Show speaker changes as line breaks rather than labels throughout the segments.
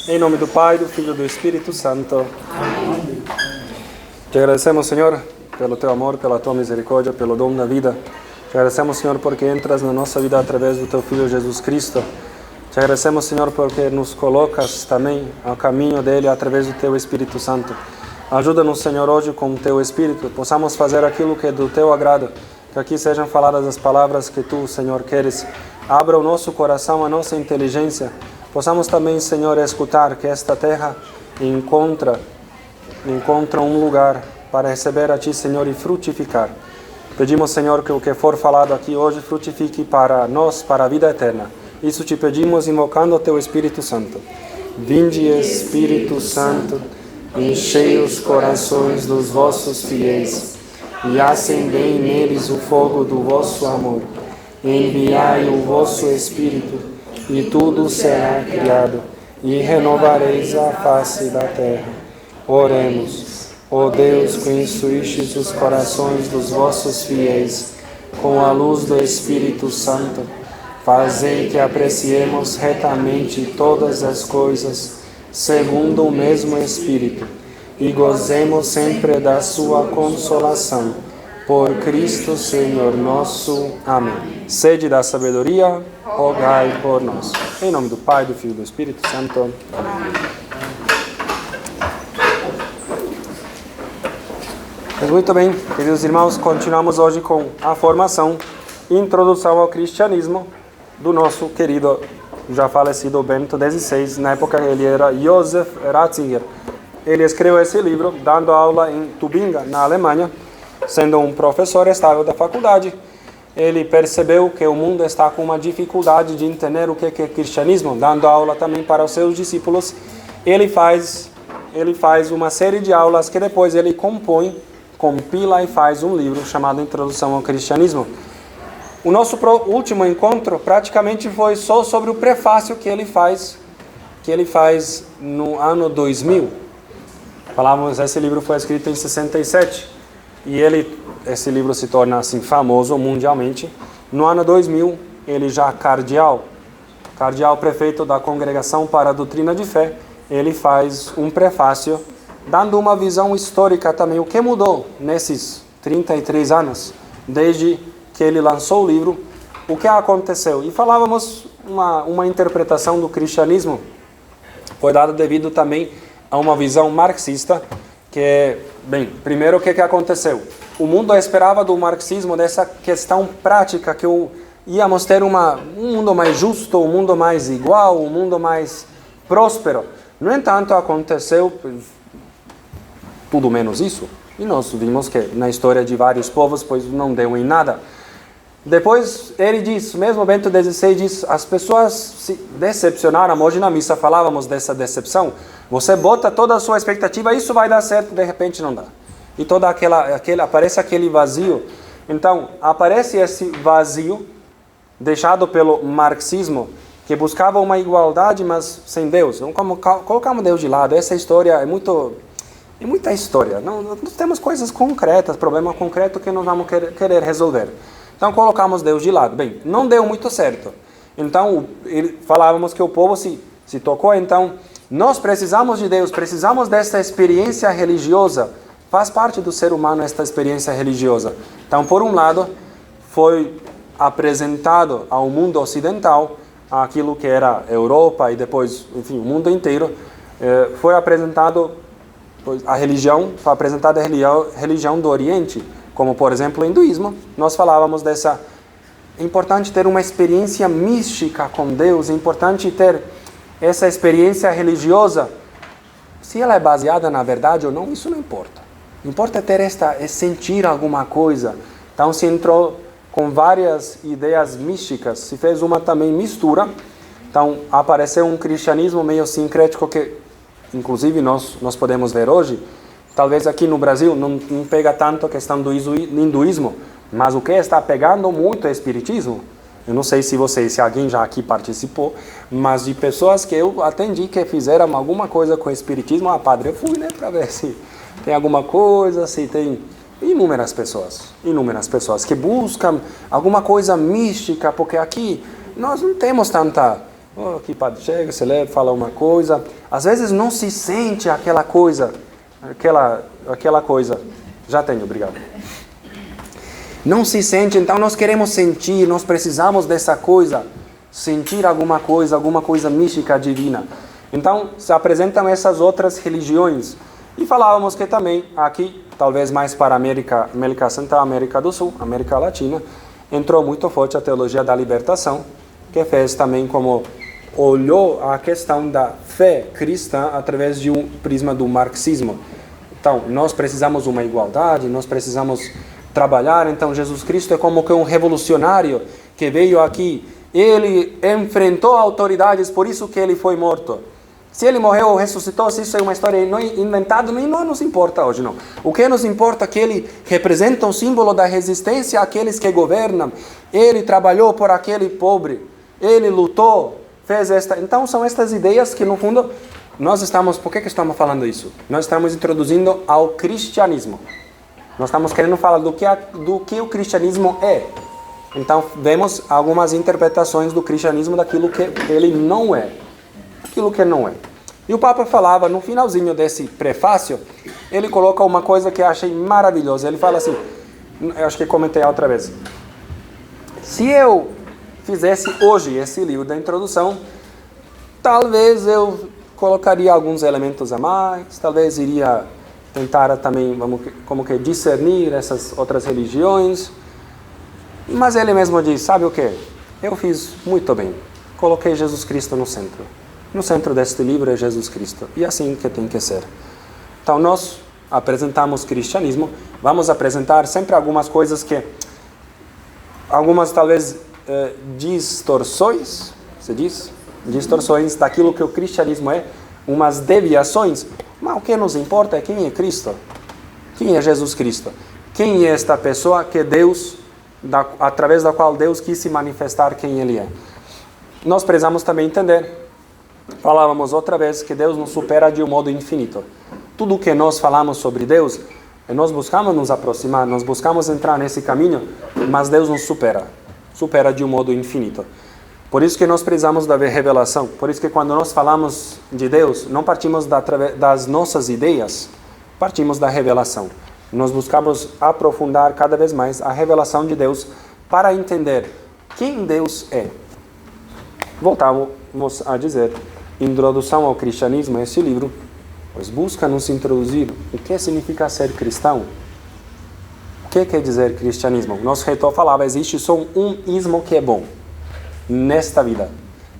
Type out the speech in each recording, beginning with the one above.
Em nome do Pai, do Filho e do Espírito Santo. Amém. Te agradecemos, Senhor, pelo Teu amor, pela Tua misericórdia, pelo dom da vida. Te agradecemos, Senhor, porque entras na nossa vida através do Teu Filho Jesus Cristo. Te agradecemos, Senhor, porque nos colocas também ao caminho dele através do Teu Espírito Santo. Ajuda-nos, Senhor, hoje com o Teu Espírito, possamos fazer aquilo que é do Teu agrado, que aqui sejam faladas as palavras que Tu, Senhor, queres. Abra o nosso coração, a nossa inteligência. Possamos também, Senhor, escutar que esta terra encontra um lugar para receber a Ti, Senhor, e frutificar. Pedimos, Senhor, que o que for falado aqui hoje frutifique para nós, para a vida eterna. Isso te pedimos invocando o Teu Espírito Santo. Vinde, Espírito Santo, enchei os corações dos vossos fiéis e acendei neles o fogo do vosso amor. Enviai o vosso Espírito, e tudo será criado, e renovareis a face da terra. Oremos. Ó Deus, que instruístes os corações dos vossos fiéis com a luz do Espírito Santo, fazei que apreciemos retamente todas as coisas, segundo o mesmo Espírito, e gozemos sempre da sua consolação. Por Cristo Senhor nosso. Amém. Sede da sabedoria, rogai por nós. Em nome do Pai, do Filho e do Espírito Santo. Amém. Mas muito bem, queridos irmãos, continuamos hoje com a formação, introdução ao cristianismo do nosso querido, já falecido Bento XVI. Na época ele era Josef Ratzinger. Ele escreveu esse livro dando aula em Tubinga, na Alemanha. Sendo um professor estável da faculdade, ele percebeu que o mundo está com uma dificuldade de entender o que é cristianismo, dando aula também para os seus discípulos. Ele faz uma série de aulas que depois ele compila e faz um livro chamado Introdução ao Cristianismo. O nosso último encontro praticamente foi só sobre o prefácio que ele faz no ano 2000. Falávamos, esse livro foi escrito em 67. E esse livro se torna assim famoso mundialmente. No ano 2000, ele já cardeal prefeito da Congregação para a Doutrina de Fé, ele faz um prefácio dando uma visão histórica também, o que mudou nesses 33 anos, desde que ele lançou o livro, o que aconteceu. E falávamos uma interpretação do cristianismo, foi dada devido também a uma visão marxista, que, bem, primeiro o que aconteceu? O mundo esperava do marxismo dessa questão prática, que íamos ter um mundo mais justo, um mundo mais igual, um mundo mais próspero. No entanto, aconteceu tudo menos isso. E nós vimos que na história de vários povos, pois não deu em nada. Depois ele diz, mesmo Bento XVI diz, as pessoas se decepcionaram. Hoje na missa falávamos dessa decepção. Você bota toda a sua expectativa, isso vai dar certo, de repente não dá. E toda aparece aquele vazio. Então, aparece esse vazio deixado pelo marxismo, que buscava uma igualdade, mas sem Deus. Não colocamos Deus de lado. Essa história é muita história. Nós temos coisas concretas, problema concreto que nós vamos querer resolver. Então colocamos Deus de lado. Bem, não deu muito certo. Então falávamos que o povo se tocou. Então nós precisamos de Deus, precisamos dessa experiência religiosa. Faz parte do ser humano esta experiência religiosa. Então, por um lado, foi apresentado ao mundo ocidental aquilo que era a Europa e depois, enfim, o mundo inteiro. Foi apresentado a religião do Oriente, como por exemplo o hinduísmo. Nós falávamos dessa... É importante ter uma experiência mística com Deus, é importante ter essa experiência religiosa. Se ela é baseada na verdade ou não, isso não importa. Importa ter sentir alguma coisa. Então se entrou com várias ideias místicas, se fez uma também mistura. Então apareceu um cristianismo meio sincrético que, inclusive, nós podemos ver hoje. Talvez aqui no Brasil não pega tanto a questão do hinduísmo, mas o que está pegando muito é o espiritismo. Eu não sei se alguém já aqui participou, mas de pessoas que eu atendi que fizeram alguma coisa com o espiritismo. Padre, eu fui, para ver se tem alguma coisa, se tem... Inúmeras pessoas que buscam alguma coisa mística, porque aqui nós não temos Que padre chega, se lê, fala uma coisa. Às vezes não se sente aquela coisa. Aquela coisa. Já tenho, obrigado. Não se sente, então nós queremos sentir, nós precisamos dessa coisa. Sentir alguma coisa mística, divina. Então, se apresentam essas outras religiões. E falávamos que também, aqui, talvez mais para a América Central, América do Sul, América Latina, entrou muito forte a teologia da libertação, que fez também como olhou a questão da fé cristã através de um prisma do marxismo. Então, nós precisamos de uma igualdade, nós precisamos trabalhar. Então, Jesus Cristo é como que um revolucionário que veio aqui. Ele enfrentou autoridades, por isso que ele foi morto. Se ele morreu ou ressuscitou, se isso é uma história inventada, nem não nos importa hoje, não. O que nos importa é que ele representa um símbolo da resistência àqueles que governam. Ele trabalhou por aquele pobre. Ele lutou, fez esta... Então, são estas ideias que, no fundo, nós estamos... Por que estamos falando isso? Nós estamos introduzindo ao cristianismo. Nós estamos querendo falar do que o cristianismo é. Então, vemos algumas interpretações do cristianismo daquilo que ele não é. Aquilo que não é. E o Papa falava, no finalzinho desse prefácio, ele coloca uma coisa que eu achei maravilhosa. Ele fala assim, eu acho que comentei outra vez. Se eu fizesse hoje esse livro da introdução, talvez eu colocaria alguns elementos a mais, talvez iria tentar também, como que discernir essas outras religiões. Mas ele mesmo diz, sabe o que? Eu fiz muito bem. Coloquei Jesus Cristo no centro. No centro deste livro é Jesus Cristo. E assim que tem que ser. Então nós apresentamos cristianismo. Vamos apresentar sempre algumas coisas que... Algumas talvez distorções, se diz? Distorções daquilo que o cristianismo é. Umas deviações. Mas o que nos importa é quem é Cristo. Quem é Jesus Cristo? Quem é esta pessoa que Deus... através da qual Deus quis se manifestar quem Ele é. Nós precisamos também entender, falávamos outra vez, que Deus nos supera de um modo infinito. Tudo que nós falamos sobre Deus, nós buscamos nos aproximar, nós buscamos entrar nesse caminho, mas Deus nos supera de um modo infinito. Por isso que nós precisamos da revelação, por isso que quando nós falamos de Deus, não partimos das nossas ideias, partimos da revelação. Nós buscamos aprofundar cada vez mais a revelação de Deus para entender quem Deus é. Voltamos a dizer, Introdução ao Cristianismo, esse livro, pois busca nos introduzir o que significa ser cristão. O que quer dizer cristianismo? Nosso reitor falava, existe só um ismo que é bom nesta vida.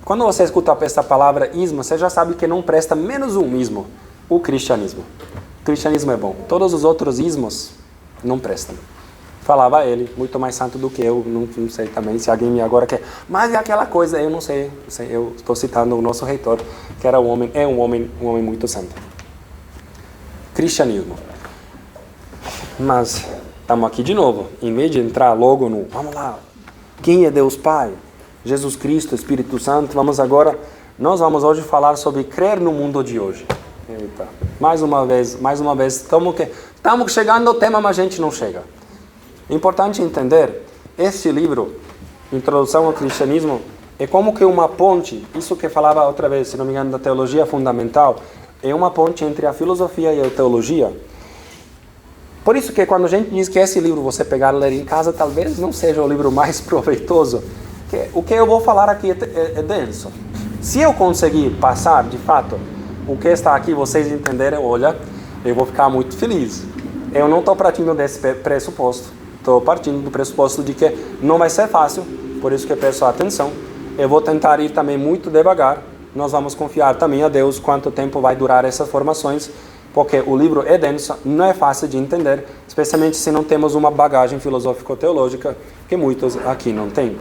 Quando você escuta essa palavra ismo, você já sabe que não presta menos um ismo, o cristianismo. O cristianismo é bom. Todos os outros ismos não prestam. Falava ele, muito mais santo do que eu, não sei também se alguém me agora quer. Mas é aquela coisa, eu não sei, eu estou citando o nosso reitor, que era um homem muito santo. Cristianismo. Mas estamos aqui de novo, em vez de entrar logo no, vamos lá, quem é Deus Pai? Jesus Cristo, Espírito Santo, nós vamos hoje falar sobre crer no mundo de hoje. Eita, mais uma vez, estamos chegando ao tema, mas a gente não chega. É importante entender, este livro, Introdução ao Cristianismo, é como que uma ponte, isso que falava outra vez, se não me engano, da teologia fundamental, é uma ponte entre a filosofia e a teologia. Por isso que quando a gente diz que esse livro você pegar e ler em casa, talvez não seja o livro mais proveitoso. O que eu vou falar aqui é denso. Se eu conseguir passar, de fato, o que está aqui, vocês entenderem, olha, eu vou ficar muito feliz. Eu não estou partindo desse pressuposto. Estou partindo do pressuposto de que não vai ser fácil, por isso que eu peço atenção. Eu vou tentar ir também muito devagar. Nós vamos confiar também a Deus quanto tempo vai durar essas formações, porque o livro é denso, não é fácil de entender, especialmente se não temos uma bagagem filosófico-teológica, que muitos aqui não têm.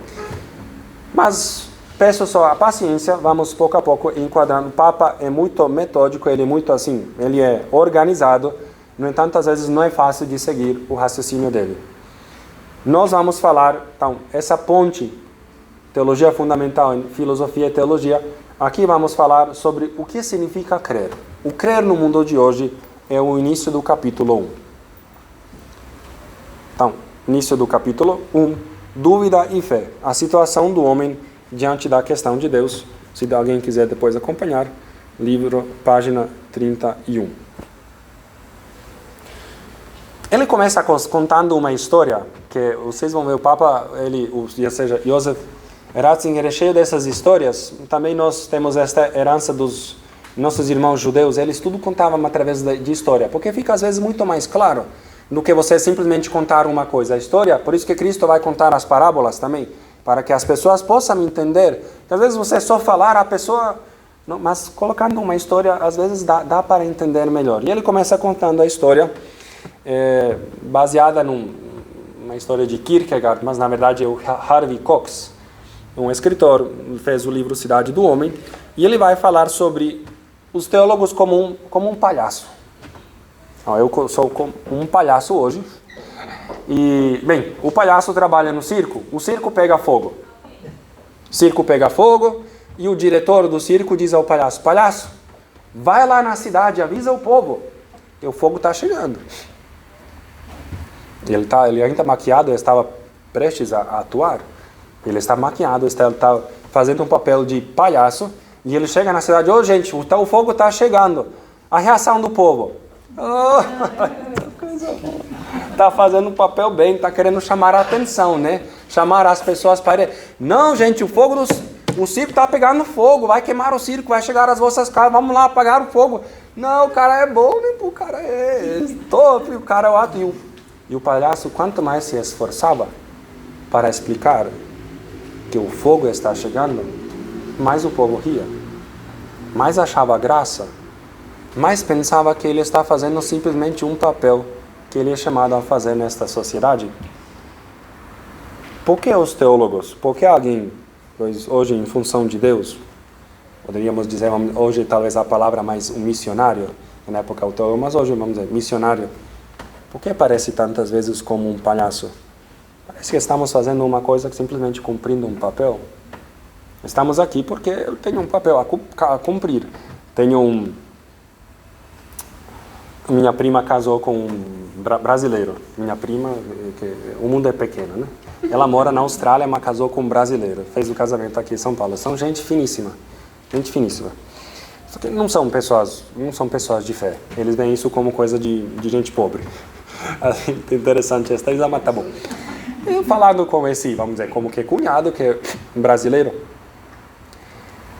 Mas peço só a paciência, vamos pouco a pouco enquadrando. O Papa é muito metódico, ele é muito assim, ele é organizado, no entanto, às vezes não é fácil de seguir o raciocínio dele. Nós vamos falar, então, essa ponte, teologia fundamental, filosofia e teologia, aqui vamos falar sobre o que significa crer. O crer no mundo de hoje é o início do capítulo 1. Então, início do capítulo 1, dúvida e fé. A situação do homem diante da questão de Deus, Se alguém quiser depois acompanhar, livro, página 31. Ele começa contando uma história, que vocês vão ver, o Papa, ou seja, Joseph Ratzinger é cheio dessas histórias. Também nós temos esta herança dos nossos irmãos judeus, eles tudo contavam através de história, porque fica às vezes muito mais claro do que você simplesmente contar uma coisa. A história, por isso que Cristo vai contar as parábolas também, para que as pessoas possam entender. Que às vezes você só falar, a pessoa... Não, mas colocando uma história, às vezes dá para entender melhor. E ele começa contando a história, baseada numa história de Kierkegaard, mas na verdade é o Harvey Cox, um escritor, fez o livro Cidade do Homem, e ele vai falar sobre os teólogos como um palhaço. Eu sou um palhaço hoje. E, bem, o palhaço trabalha no circo, o circo pega fogo. O circo pega fogo e o diretor do circo diz ao palhaço: palhaço, vai lá na cidade, avisa o povo que o fogo está chegando. Ele ainda maquiado, ele estava prestes a atuar. Ele está maquiado, está fazendo um papel de palhaço. E ele chega na cidade: ô gente, o fogo está chegando. A reação do povo: está fazendo um papel bem, está querendo chamar a atenção, né? Chamar as pessoas para ele. Não, gente, o circo está pegando fogo, vai queimar o circo, vai chegar às vossas casas, vamos lá apagar o fogo. Não, o cara é bom, né? O cara é top, o cara é o ato. E o palhaço, quanto mais se esforçava para explicar que o fogo está chegando, mais o povo ria, mais achava graça, mais pensava que ele está fazendo simplesmente um papel que ele é chamado a fazer nesta sociedade. Por que os teólogos? Por que alguém, hoje em função de Deus, poderíamos dizer, hoje talvez a palavra mais um missionário, na época o teólogo, mas hoje vamos dizer missionário, por que parece tantas vezes como um palhaço? Parece que estamos fazendo uma coisa simplesmente cumprindo um papel. Estamos aqui porque eu tenho um papel a cumprir. Minha prima casou com um brasileiro. Minha prima, o mundo é pequeno, né? Ela mora na Austrália, mas casou com um brasileiro. Fez o casamento aqui em São Paulo. São gente finíssima. Gente finíssima. Só que não são pessoas de fé. Eles veem isso como coisa de gente pobre. Interessante essa coisa, mas tá bom. Eu falando com esse, vamos dizer, como que cunhado, que é um brasileiro,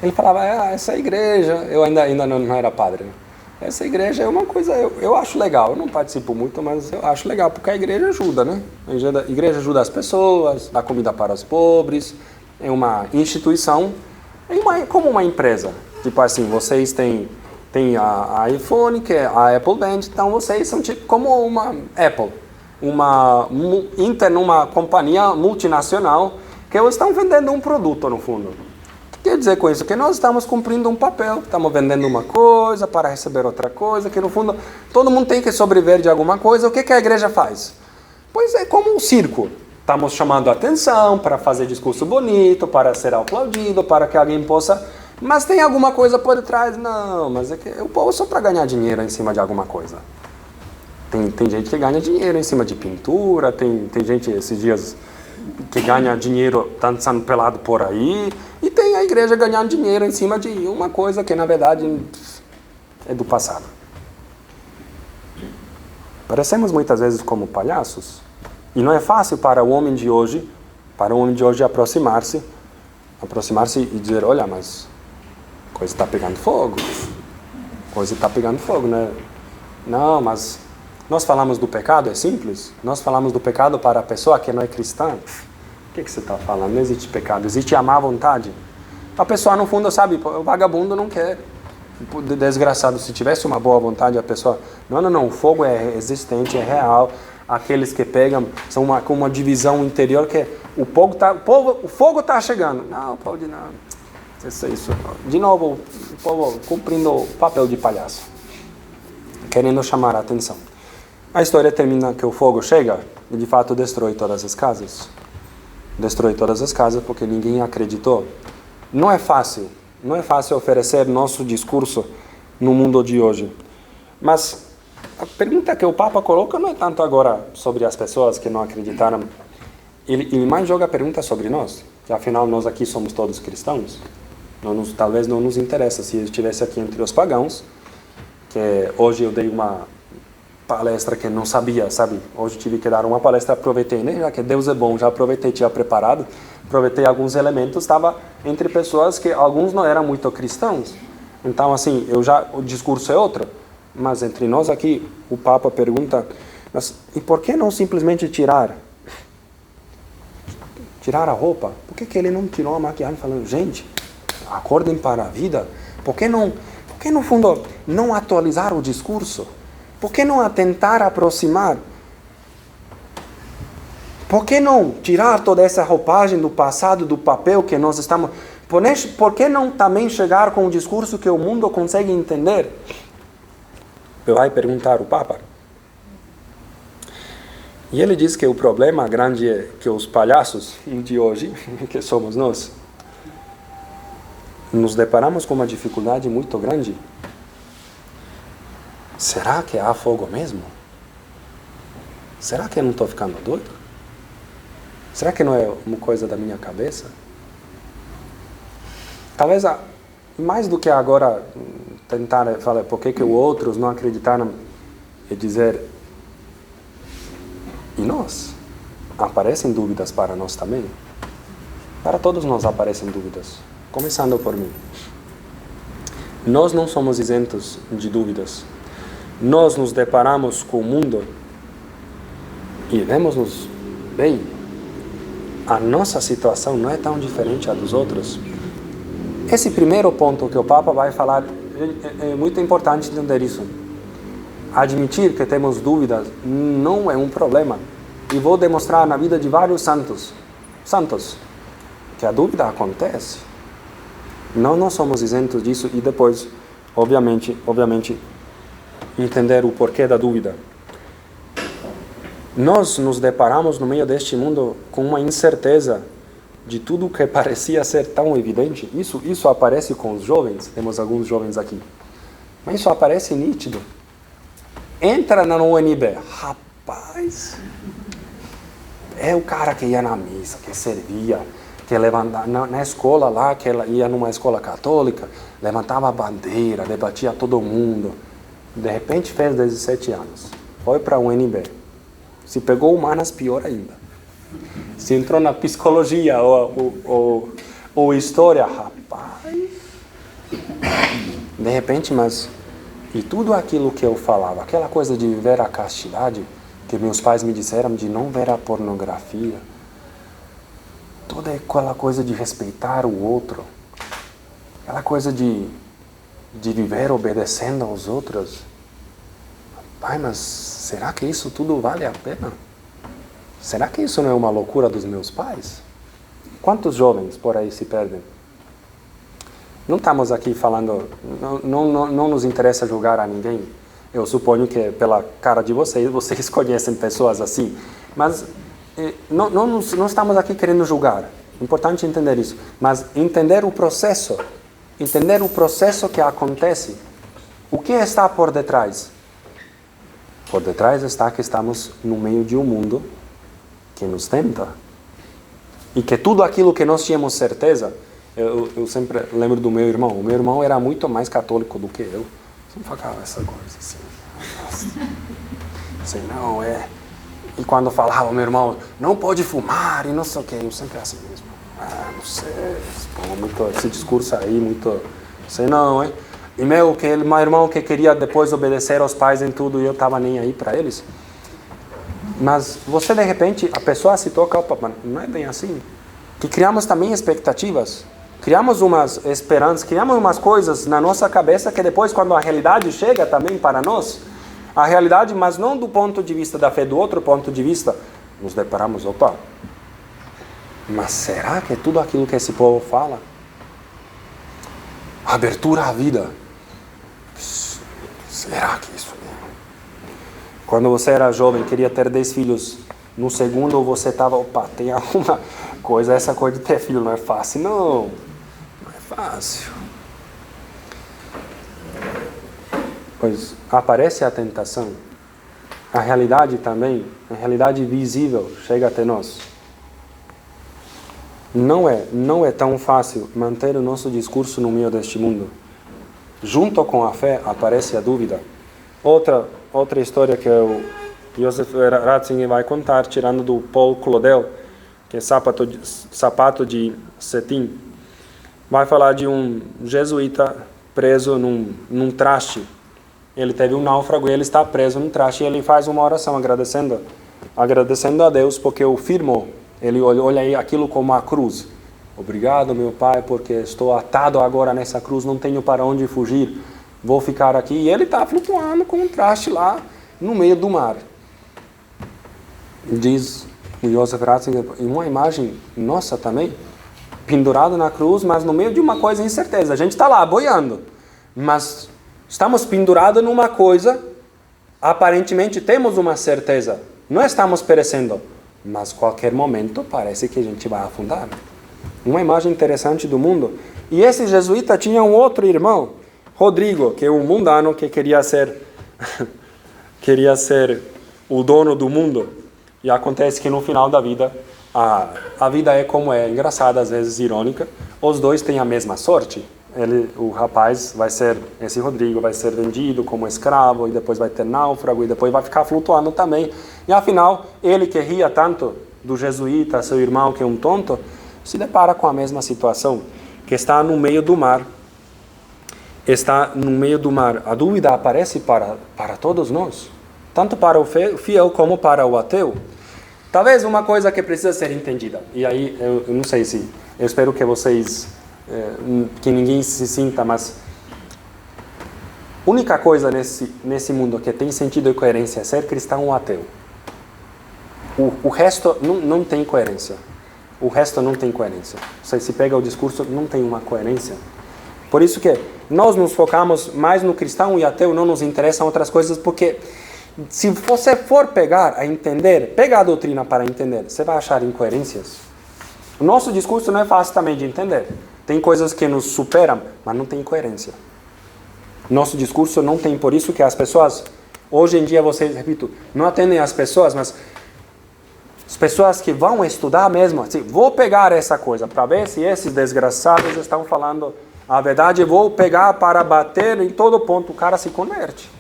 ele falava: essa igreja, eu ainda não era padre, né? Essa igreja é uma coisa, eu acho legal, eu não participo muito, mas eu acho legal, porque a igreja ajuda, né? A igreja ajuda as pessoas, dá comida para os pobres, é uma instituição, como uma empresa. Tipo assim, vocês têm a iPhone, que é a Apple Band, então vocês são tipo como uma Apple, uma companhia multinacional que estão vendendo um produto no fundo. O que quer dizer com isso? Que nós estamos cumprindo um papel, estamos vendendo uma coisa para receber outra coisa, que no fundo todo mundo tem que sobreviver de alguma coisa. O que a igreja faz? Pois é como um circo. Estamos chamando a atenção para fazer discurso bonito, para ser aplaudido, para que alguém possa... Mas tem alguma coisa por trás? Não, mas é que o povo é só para ganhar dinheiro em cima de alguma coisa. Tem gente que ganha dinheiro em cima de pintura, tem gente esses dias que ganha dinheiro dançando pelado por aí, e tem a igreja ganhando dinheiro em cima de uma coisa que na verdade é do passado. Parecemos muitas vezes como palhaços, e não é fácil para o homem de hoje aproximar-se e dizer: olha, mas a coisa está pegando fogo, né? Não, mas nós falamos do pecado, é simples. Nós falamos do pecado para a pessoa que não é cristã. O que você está falando? Não existe pecado, existe a má vontade. A pessoa, no fundo, sabe, o vagabundo não quer. Desgraçado, se tivesse uma boa vontade, a pessoa... Não, o fogo é existente, é real. Aqueles que pegam são com uma divisão interior que o fogo está chegando. Não, pode não. Isso. De novo, o povo cumprindo o papel de palhaço, querendo chamar a atenção. A história termina que o fogo chega e de fato destrói todas as casas. Destrói todas as casas porque ninguém acreditou. Não é fácil oferecer nosso discurso no mundo de hoje. Mas a pergunta que o Papa coloca não é tanto agora sobre as pessoas que não acreditaram. Ele mais joga a pergunta sobre nós, que afinal nós aqui somos todos cristãos. Talvez não nos interessa se eu estivesse aqui entre os pagãos, que hoje eu dei uma palestra que não sabia, sabe? Hoje tive que dar uma palestra, aproveitei, né? Já que Deus é bom, já aproveitei, tinha preparado, aproveitei alguns elementos, estava entre pessoas que alguns não eram muito cristãos. Então, assim, o discurso é outro, mas entre nós aqui, o Papa pergunta, mas e por que não simplesmente tirar a roupa? Por que ele não tirou a maquiagem falando, gente, acordem para a vida? Por que no fundo não atualizar o discurso? Por que não tentar aproximar? Por que não tirar toda essa roupagem do passado, do papel que nós estamos... Por que não também chegar com um discurso que o mundo consegue entender? Vai perguntar o Papa. E ele diz que o problema grande é que os palhaços de hoje, que somos nós, nos deparamos com uma dificuldade muito grande. Será que há fogo mesmo? Será que eu não estou ficando doido? Será que não é uma coisa da minha cabeça? Talvez, mais do que agora tentar falar por que os outros não acreditaram e dizer, e nós? Aparecem dúvidas para nós também? Para todos nós aparecem dúvidas, começando por mim. Nós não somos isentos de dúvidas. Nós nos deparamos com o mundo e vemos-nos bem. A nossa situação não é tão diferente da dos outros. Esse primeiro ponto que o Papa vai falar, é muito importante entender isso. Admitir que temos dúvidas não é um problema. E vou demonstrar na vida de vários santos, que a dúvida acontece. Não somos isentos disso e depois, obviamente, entender o porquê da dúvida. Nós nos deparamos no meio deste mundo com uma incerteza de tudo que parecia ser tão evidente. Isso aparece com os jovens, temos alguns jovens aqui. Mas isso aparece nítido. Entra na UNB, rapaz, é o cara que ia na missa, que servia, que levantava, na escola lá, que ela ia numa escola católica, levantava a bandeira, debatia todo mundo. De repente fez 17 anos, foi para a UNB. Se pegou humanas, pior ainda. Se entrou na psicologia ou história, rapaz. De repente, mas... E tudo aquilo que eu falava, aquela coisa de viver a castidade, que meus pais me disseram de não ver a pornografia, toda aquela coisa de respeitar o outro, aquela coisa de viver obedecendo aos outros. Pai, mas será que isso tudo vale a pena? Será que isso não é uma loucura dos meus pais? Quantos jovens por aí se perdem? Não estamos aqui falando, não nos interessa julgar a ninguém. Eu suponho que pela cara de vocês conhecem pessoas assim. Mas não estamos aqui querendo julgar. É importante entender isso. Mas entender o processo que acontece. O que está por detrás? Por detrás está que estamos no meio de um mundo que nos tenta. E que tudo aquilo que nós tínhamos certeza... Eu sempre lembro do meu irmão. O meu irmão era muito mais católico do que eu. Sempre falava essa coisa assim. Assim, não, é... E quando falava, meu irmão, não pode fumar e não sei o que. Eu sempre assim mesmo. Não sei. Esse discurso aí, muito... Sei não, é... E meu irmão que queria depois obedecer aos pais em tudo e eu estava nem aí para eles. Mas você, de repente, a pessoa se toca, opa, não é bem assim. Que criamos também expectativas. Criamos umas esperanças, criamos umas coisas na nossa cabeça que depois, quando a realidade chega também para nós, a realidade, mas não do ponto de vista da fé, do outro ponto de vista, nos deparamos, opa, mas será que é tudo aquilo que esse povo fala? Abertura à vida. Será que isso mesmo? Quando você era jovem, queria ter 10 filhos, no segundo você estava, opa, tem alguma coisa, essa coisa de ter filho não é fácil, não é fácil. Pois aparece a tentação, a realidade também, a realidade visível chega até nós. não é tão fácil manter o nosso discurso no meio deste mundo. Junto com a fé aparece a dúvida. Outra história que o Joseph Ratzinger vai contar, tirando do Paul Claudel, que é sapato de cetim, vai falar de um jesuíta preso num traste. Ele teve um náufrago e ele está preso num traste e ele faz uma oração agradecendo a Deus porque o firmou. Ele olha aquilo como a cruz. Obrigado, meu Pai, porque estou atado agora nessa cruz, não tenho para onde fugir, vou ficar aqui. E ele está flutuando com um traste lá no meio do mar. Diz o Joseph Ratzinger, em uma imagem nossa também, pendurado na cruz, mas no meio de uma coisa incerteza. A gente está lá boiando, mas estamos pendurados numa coisa, aparentemente temos uma certeza, não estamos perecendo, mas qualquer momento parece que a gente vai afundar. Uma imagem interessante do mundo. E esse jesuíta tinha um outro irmão, Rodrigo, que é um mundano que queria ser o dono do mundo. E acontece que no final da vida, a vida é como é, engraçada, às vezes irônica. Os dois têm a mesma sorte. O rapaz esse Rodrigo vai ser vendido como escravo, e depois vai ter náufrago, e depois vai ficar flutuando também. E afinal, ele que ria tanto do jesuíta, seu irmão que é um tonto, se depara com a mesma situação, que está no meio do mar. Está no meio do mar. A dúvida aparece para todos nós, tanto para o fiel como para o ateu. Talvez uma coisa que precisa ser entendida, e aí eu não sei se, eu espero que vocês, que ninguém se sinta, mas a única coisa nesse mundo que tem sentido e coerência é ser cristão ou ateu. O resto não tem coerência. O resto não tem coerência. Você se pega o discurso, não tem uma coerência. Por isso que nós nos focamos mais no cristão e ateu, não nos interessam outras coisas, porque se você for pegar a doutrina para entender, você vai achar incoerências. O nosso discurso não é fácil também de entender. Tem coisas que nos superam, mas não tem coerência. Nosso discurso não tem, por isso que as pessoas, hoje em dia vocês, repito, não atendem as pessoas, mas as pessoas que vão estudar mesmo, assim, vou pegar essa coisa para ver se esses desgraçados estão falando a verdade, vou pegar para bater em todo ponto, o cara se converte.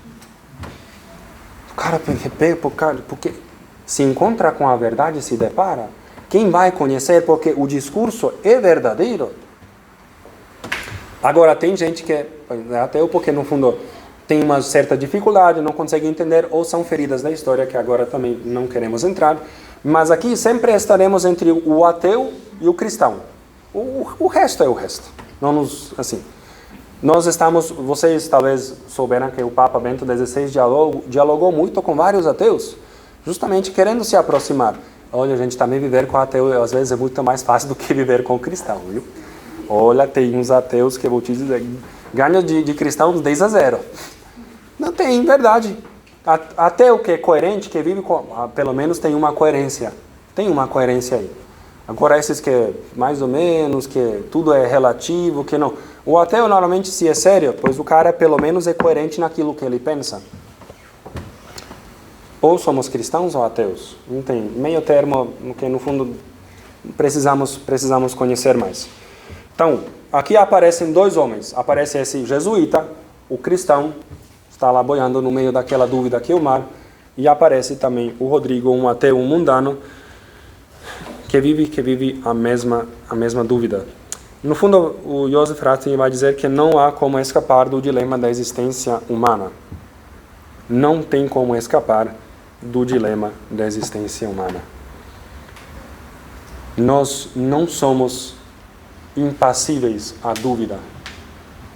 O cara pega, porque se encontra com a verdade, se depara. Quem vai conhecer, porque o discurso é verdadeiro. Agora, tem gente que, até porque no fundo tem uma certa dificuldade, não consegue entender, ou são feridas da história, que agora também não queremos entrar. Mas aqui sempre estaremos entre o ateu e o cristão. O resto é o resto. Não nos, assim, nós estamos, vocês talvez souberam que o Papa Bento XVI dialogou muito com vários ateus, justamente querendo se aproximar. Olha, gente, também viver com ateu às vezes é muito mais fácil do que viver com cristão, viu? Olha, tem uns ateus que eu vou te dizer, ganham de cristãos 10-0. Não tem, verdade. Ateu que é coerente, que vive com, pelo menos tem uma coerência. Tem uma coerência aí. Agora esses que mais ou menos, que tudo é relativo, que não. O ateu normalmente se é sério, pois o cara pelo menos é coerente naquilo que ele pensa. Ou somos cristãos ou ateus. Não tem meio termo, que no fundo precisamos conhecer mais. Então, aqui aparecem dois homens. Aparece esse jesuíta, o cristão, está lá boiando no meio daquela dúvida que é o mar, e aparece também o Rodrigo, um ateu, um mundano, que vive a mesma dúvida. No fundo, o Joseph Ratzinger vai dizer que não há como escapar do dilema da existência humana. Não tem como escapar do dilema da existência humana. Nós não somos impassíveis à dúvida.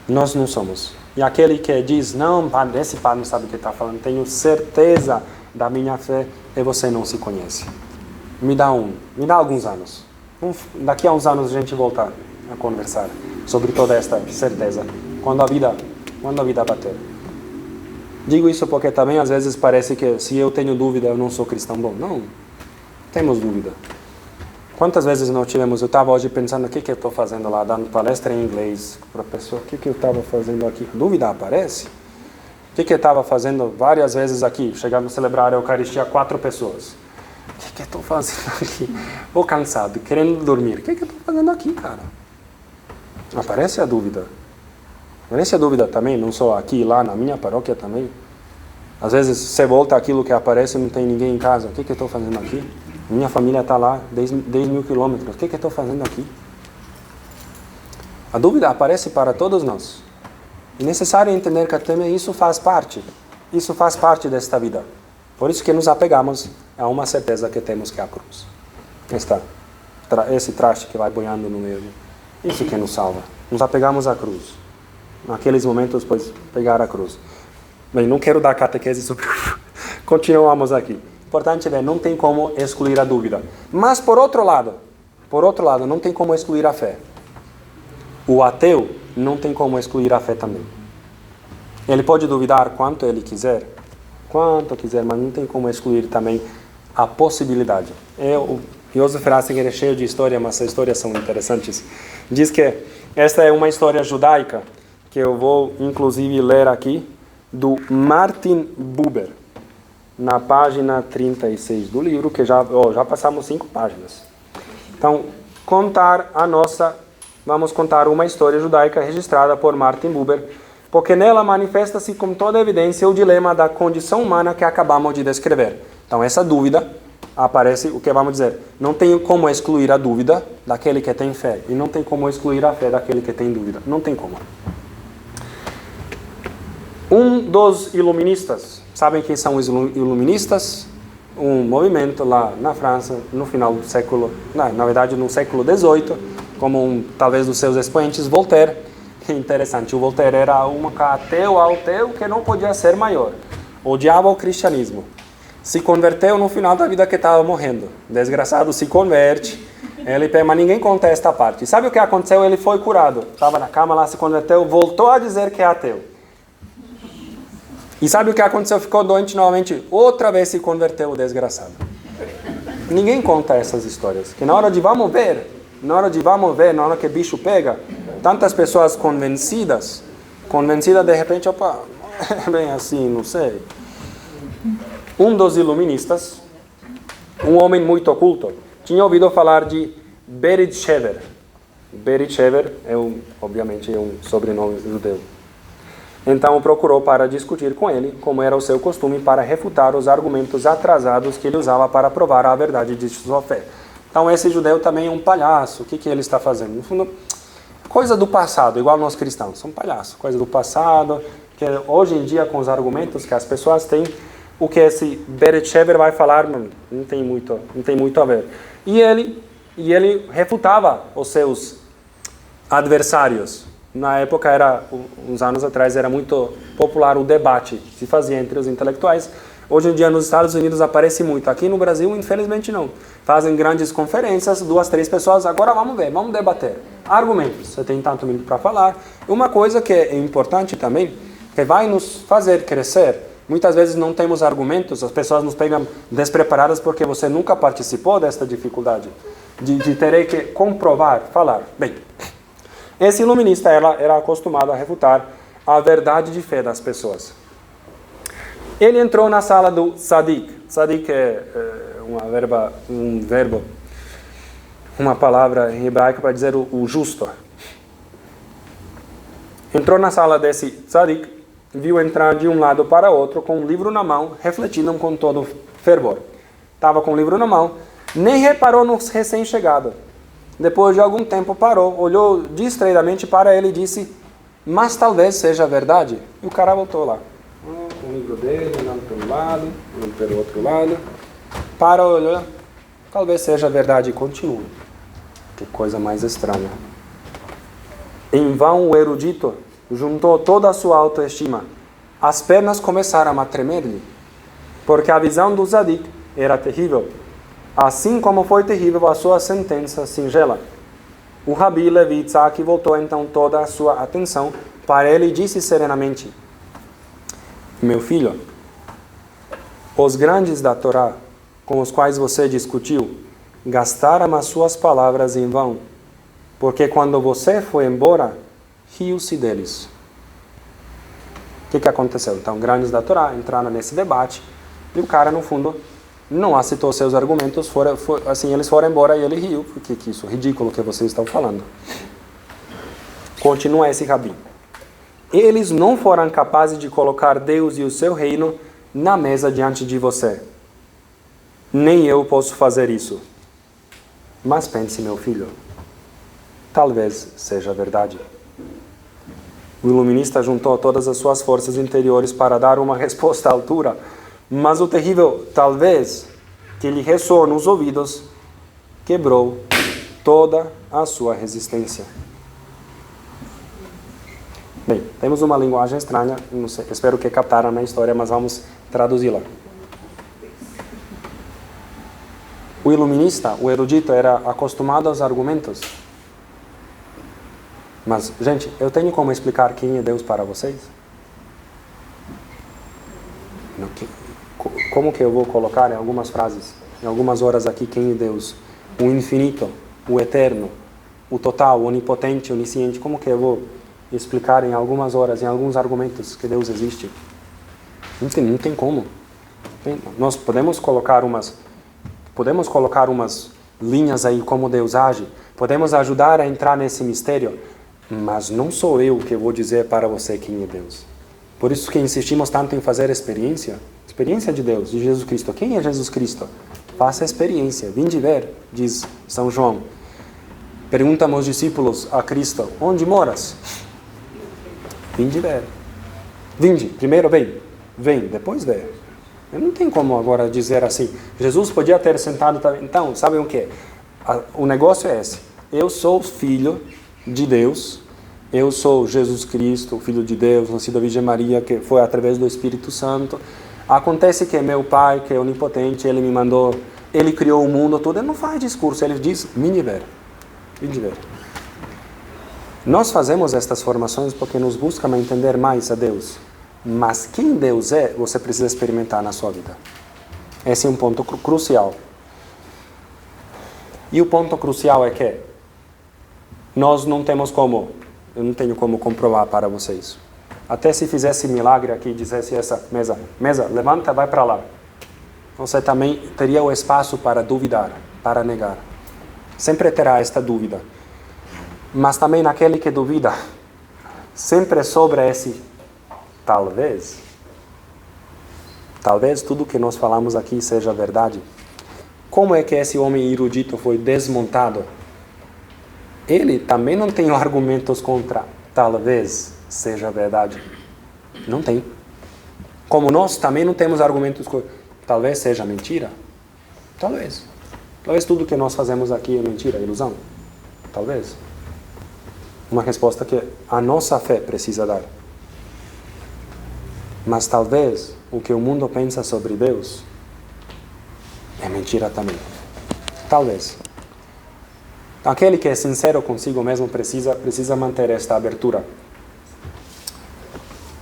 Nós não somos. E aquele que diz, não, padre, esse padre não sabe o que está falando, tenho certeza da minha fé, e você não se conhece. Me dá alguns anos. Daqui a uns anos a gente volta a conversar sobre toda esta certeza. Quando a vida bater. Digo isso porque também às vezes parece que se eu tenho dúvida eu não sou cristão. Bom, não. Temos dúvida. Quantas vezes nós tivemos, eu estava hoje pensando, o que eu estou fazendo lá, dando palestra em inglês para a pessoa, o que eu estava fazendo aqui? Dúvida aparece. O que eu estava fazendo várias vezes aqui? Chegamos a celebrar a Eucaristia 4 pessoas. O que eu estou fazendo aqui? Vou cansado, querendo dormir. O que eu estou fazendo aqui, cara? Aparece a dúvida. Aparece a dúvida também, não só aqui, lá na minha paróquia também. Às vezes você volta aquilo que aparece e não tem ninguém em casa. O que eu estou fazendo aqui? Minha família está lá, 10 mil quilômetros. O que eu estou fazendo aqui? A dúvida aparece para todos nós. É necessário entender que também isso faz parte. Isso faz parte desta vida. Por isso que nos apegamos a uma certeza que temos, que é a cruz. Esse traste que vai boiando no meio. Isso que nos salva. Nos apegamos à cruz. Naqueles momentos, pois, pegar a cruz. Bem, não quero dar catequese sobre... Continuamos aqui. Importante ver, não tem como excluir a dúvida. Mas, por outro lado, não tem como excluir a fé. O ateu não tem como excluir a fé também. Ele pode duvidar quanto quiser, mas não tem como excluir também a possibilidade. O Joseph Ratzinger é cheio de história, mas as histórias são interessantes. Diz que esta é uma história judaica, que eu vou inclusive ler aqui, do Martin Buber, na página 36 do livro, que já passamos 5 páginas. Então, vamos contar uma história judaica registrada por Martin Buber, porque nela manifesta-se com toda evidência o dilema da condição humana que acabamos de descrever. Então, essa dúvida aparece, o que vamos dizer, não tem como excluir a dúvida daquele que tem fé, e não tem como excluir a fé daquele que tem dúvida. Não tem como. Um dos iluministas, sabem quem são os iluministas? Um movimento lá na França, no final do século, na verdade no século XVIII, como talvez dos seus expoentes, Voltaire. Interessante, o Voltaire era um ateu que não podia ser maior. Odiava o cristianismo. Se converteu no final da vida que estava morrendo. Desgraçado, se converte. Mas ninguém conta esta parte. E sabe o que aconteceu? Ele foi curado. Estava na cama lá, se converteu, voltou a dizer que é ateu. E sabe o que aconteceu? Ficou doente novamente. Outra vez se converteu, o desgraçado. Ninguém conta essas histórias. Que na hora na hora que o bicho pega, tantas pessoas convencidas de repente, opa, é bem assim, não sei. Um dos iluministas, um homem muito oculto, tinha ouvido falar de Beritchever. Beritchever obviamente é um sobrenome judeu. Então procurou para discutir com ele, como era o seu costume, para refutar os argumentos atrasados que ele usava para provar a verdade de sua fé. Então esse judeu também é um palhaço. O que ele está fazendo? No fundo, coisa do passado, igual nós cristãos. São palhaços, coisa do passado, que hoje em dia com os argumentos que as pessoas têm, o que esse Beretchever vai falar não tem muito a ver. E ele refutava os seus adversários. Na época, uns anos atrás, era muito popular o debate que se fazia entre os intelectuais. Hoje em dia, nos Estados Unidos, aparece muito. Aqui no Brasil, infelizmente, não. Fazem grandes conferências, 2, 3 pessoas. Agora vamos debater. Argumentos. Você tem tanto minuto para falar. Uma coisa que é importante também, que vai nos fazer crescer. Muitas vezes não temos argumentos, as pessoas nos pegam despreparadas porque você nunca participou desta dificuldade. De ter que comprovar, falar. Bem, esse iluminista era acostumado a refutar a verdade de fé das pessoas. Ele entrou na sala do Tzadik. Tzadik é um verbo, uma palavra em hebraico para dizer o justo. Entrou na sala desse Tzadik, viu entrar de um lado para outro com um livro na mão, refletindo com todo fervor. Estava com o livro na mão, nem reparou no recém-chegado. Depois de algum tempo parou, olhou distraidamente para ele e disse: mas talvez seja verdade. E o cara voltou lá. O livro dele, olhando pelo lado, olhando pelo outro lado. Parou, olhou. Talvez seja verdade e continua. Que coisa mais estranha. Em vão o erudito juntou toda a sua autoestima. As pernas começaram a tremer-lhe, porque a visão do Tzadik era terrível. Assim como foi terrível a sua sentença singela. O Rabi Levi Yitzhak voltou então toda a sua atenção para ele e disse serenamente: meu filho, os grandes da Torá, com os quais você discutiu, gastaram as suas palavras em vão, porque quando você foi embora, riu-se deles. O que aconteceu? Então, grandes da Torá entraram nesse debate e o cara, no fundo, não aceitou seus argumentos, assim, eles foram embora e ele riu, porque que isso é ridículo que vocês estão falando. Continua esse rabi. Eles não foram capazes de colocar Deus e o seu reino na mesa diante de você. Nem eu posso fazer isso. Mas pense, meu filho, talvez seja verdade. O iluminista juntou todas as suas forças interiores para dar uma resposta à altura, mas o terrível talvez que lhe ressoou nos ouvidos quebrou toda a sua resistência. Bem, temos uma linguagem estranha, não sei, espero que captaram na história, mas vamos traduzi-la. O iluminista, o erudito, era acostumado aos argumentos. Mas, gente, eu tenho como explicar quem é Deus para vocês? Como que eu vou colocar em algumas frases, em algumas horas aqui, quem é Deus? O infinito, o eterno, o total, o onipotente, onisciente. Como que eu vou explicar em algumas horas, em alguns argumentos, que Deus existe? Não tem como. Nós podemos colocar umas linhas aí como Deus age, podemos ajudar a entrar nesse mistério, mas não sou eu que vou dizer para você quem é Deus. Por isso que insistimos tanto em fazer experiência de Deus, de Jesus Cristo. Quem é Jesus Cristo? Faça a experiência, vinde ver, diz São João. Perguntam os discípulos a Cristo, onde moras? Vinde ver. Vinde, primeiro vem, depois ver. Não tem como agora dizer assim, Jesus podia ter sentado também. Então, sabem o que? O negócio é esse. Eu sou filho de Deus, eu sou Jesus Cristo, filho de Deus, nascido da Virgem Maria, que foi através do Espírito Santo. Acontece que meu pai, que é onipotente, ele me mandou, ele criou o mundo todo, ele não faz discurso, ele diz, vinde ver. Nós fazemos estas formações porque nos buscamos entender mais a Deus. Mas quem Deus é, você precisa experimentar na sua vida. Esse é um ponto crucial. E o ponto crucial é que nós não temos como, eu não tenho como comprovar para vocês. Até se fizesse milagre aqui, dissesse essa mesa, levanta, vai para lá. Você também teria o espaço para duvidar, para negar. Sempre terá esta dúvida. Mas também naquele que duvida, sempre sobra esse talvez tudo que nós falamos aqui seja verdade. Como é que esse homem erudito foi desmontado? Ele também não tem argumentos contra talvez seja verdade. Não tem. Como nós também não temos argumentos contra talvez seja mentira. Talvez tudo que nós fazemos aqui é mentira, é ilusão. Talvez. Uma resposta que a nossa fé precisa dar. Mas talvez o que o mundo pensa sobre Deus é mentira também. Talvez. Aquele que é sincero consigo mesmo precisa manter esta abertura.